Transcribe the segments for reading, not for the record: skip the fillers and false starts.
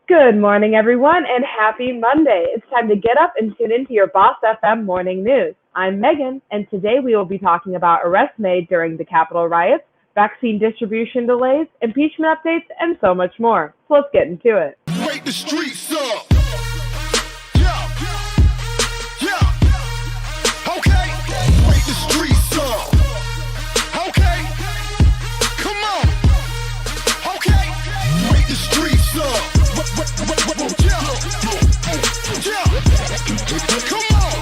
Good morning, everyone, and happy Monday. It's time to get up and tune into your Boss FM morning news. I'm Megan, and today we will be talking about arrests made during the Capitol riots, vaccine distribution delays, impeachment updates, and so much more. So let's get into it. Wake the streets up. Yeah. Yeah. Okay. Wake the streets up. Okay. Come on. Okay. Wake the streets up. Yeah. Yeah. Come on.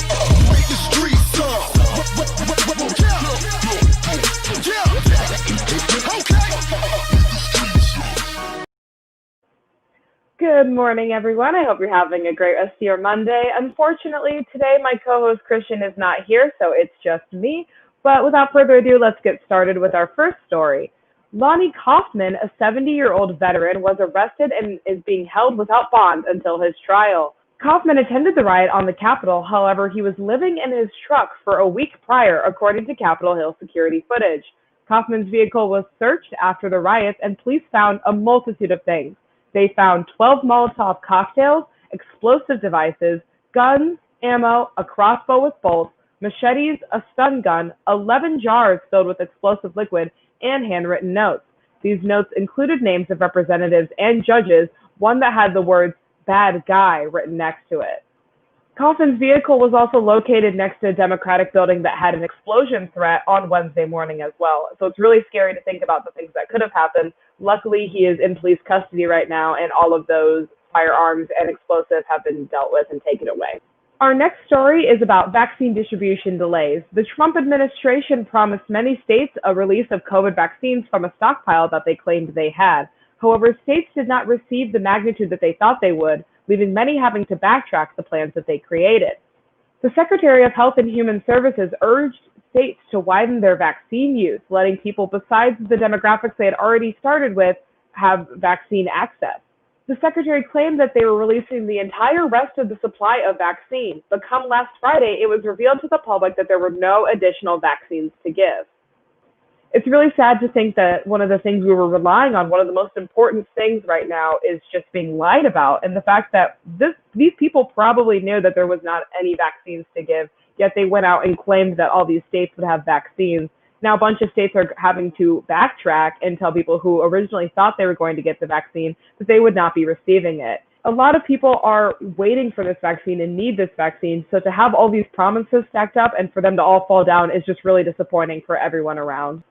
Wake the streets up. Yeah. Yeah. Okay. Good morning, everyone. I hope you're having a great rest of your Monday. Unfortunately, today my co-host Christian is not here, so it's just me. But without further ado, let's get started with our first story. Lonnie Coffman, a 70-year-old veteran, was arrested and is being held without bond until his trial. Coffman attended the riot on the Capitol. However, he was living in his truck for a week prior, according to Capitol Hill security footage. Coffman's vehicle was searched after the riots, and police found a multitude of things. They found 12 Molotov cocktails, explosive devices, guns, ammo, a crossbow with bolts, machetes, a stun gun, 11 jars filled with explosive liquid, and handwritten notes. These notes included names of representatives and judges, one that had the words "bad guy" written next to it. Coffman's vehicle was also located next to a Democratic building that had an explosion threat on Wednesday morning as well. So it's really scary to think about the things that could have happened. Luckily, he is in police custody right now, and all of those firearms and explosives have been dealt with and taken away. Our next story is about vaccine distribution delays. The Trump administration promised many states a release of COVID vaccines from a stockpile that they claimed they had. However, states did not receive the magnitude that they thought they would, leaving many having to backtrack the plans that they created. The Secretary of Health and Human Services urged states to widen their vaccine use, letting people besides the demographics they had already started with have vaccine access. The Secretary claimed that they were releasing the entire rest of the supply of vaccine, but come last Friday, it was revealed to the public that there were no additional vaccines to give. It's really sad to think that one of the things we were relying on, one of the most important things right now, is just being lied about. And the fact that these people probably knew that there was not any vaccines to give, yet they went out and claimed that all these states would have vaccines. Now a bunch of states are having to backtrack and tell people who originally thought they were going to get the vaccine that they would not be receiving it. A lot of people are waiting for this vaccine and need this vaccine. So to have all these promises stacked up and for them to all fall down is just really disappointing for everyone around.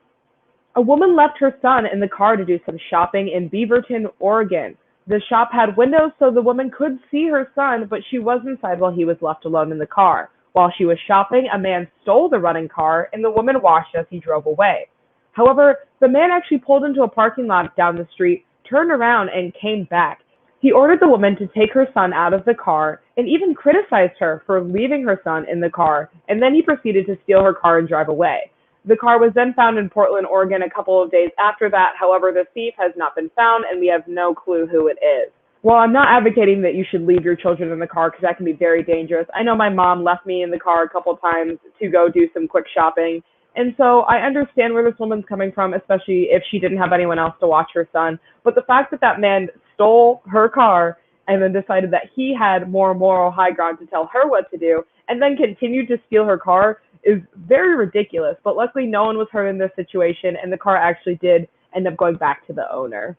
A woman left her son in the car to do some shopping in Beaverton, Oregon. The shop had windows so the woman could see her son, but she was inside while he was left alone in the car. While she was shopping, a man stole the running car, and the woman watched as he drove away. However, the man actually pulled into a parking lot down the street, turned around, and came back. He ordered the woman to take her son out of the car and even criticized her for leaving her son in the car, and then he proceeded to steal her car and drive away. The car was then found in Portland, Oregon a couple of days after that. However, the thief has not been found, and we have no clue who it is. While I'm not advocating that you should leave your children in the car because that can be very dangerous, I know my mom left me in the car a couple of times to go do some quick shopping. And so I understand where this woman's coming from, especially if she didn't have anyone else to watch her son. But the fact that that man stole her car and then decided that he had more moral high ground to tell her what to do and then continued to steal her car is very ridiculous. But luckily no one was hurt in this situation, and the car actually did end up going back to the owner.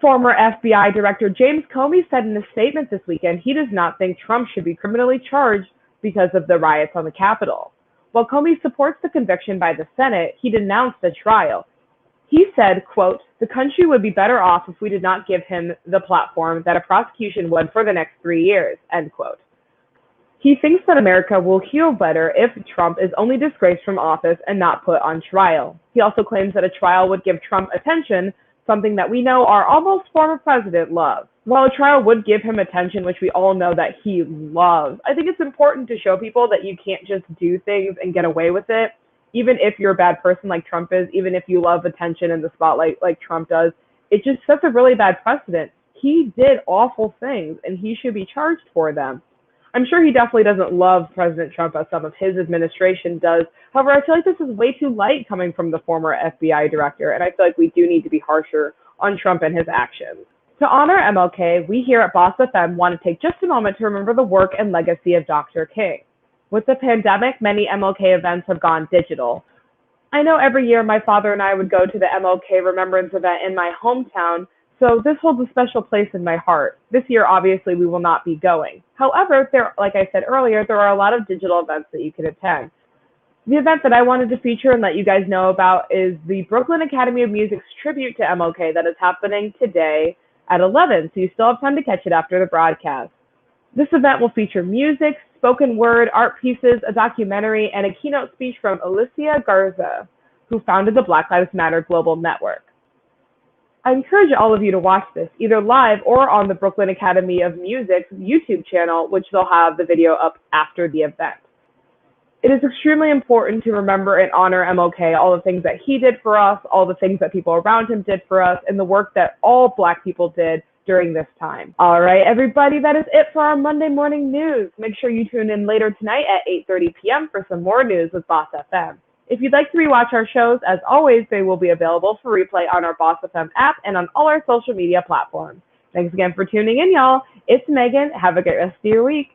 Former FBI Director James Comey said in a statement this weekend he does not think Trump should be criminally charged because of the riots on the Capitol. While Comey supports the conviction by the Senate, he denounced the trial. He said, quote, "The country would be better off if we did not give him the platform that a prosecution would for the next 3 years," end quote. He thinks that America will heal better if Trump is only disgraced from office and not put on trial. He also claims that a trial would give Trump attention, something that we know our almost former president loves. While a trial would give him attention, which we all know that he loves, I think it's important to show people that you can't just do things and get away with it. Even if you're a bad person like Trump is, even if you love attention in the spotlight like Trump does, it just sets a really bad precedent. He did awful things and he should be charged for them. I'm sure he definitely doesn't love President Trump as some of his administration does. However, I feel like this is way too light coming from the former FBI director, and I feel like we do need to be harsher on Trump and his actions. To honor MLK, we here at Boss FM want to take just a moment to remember the work and legacy of Dr. King. With the pandemic, many MLK events have gone digital. I know every year my father and I would go to the MLK Remembrance event in my hometown, so this holds a special place in my heart. This year, obviously, we will not be going. However, like I said earlier, there are a lot of digital events that you can attend. The event that I wanted to feature and let you guys know about is the Brooklyn Academy of Music's tribute to MLK that is happening today at 11, so you still have time to catch it after the broadcast. This event will feature music, spoken word, art pieces, a documentary, and a keynote speech from Alicia Garza, who founded the Black Lives Matter Global Network. I encourage all of you to watch this, either live or on the Brooklyn Academy of Music's YouTube channel, which they'll have the video up after the event. It is extremely important to remember and honor MLK, all the things that he did for us, all the things that people around him did for us, and the work that all Black people did during this time. All right, everybody, that is it for our Monday morning news. Make sure you tune in later tonight at 8:30 p.m. for some more news with Boss FM. If you'd like to rewatch our shows, as always, they will be available for replay on our Boss FM app and on all our social media platforms. Thanks again for tuning in, y'all. It's Megan. Have a great rest of your week.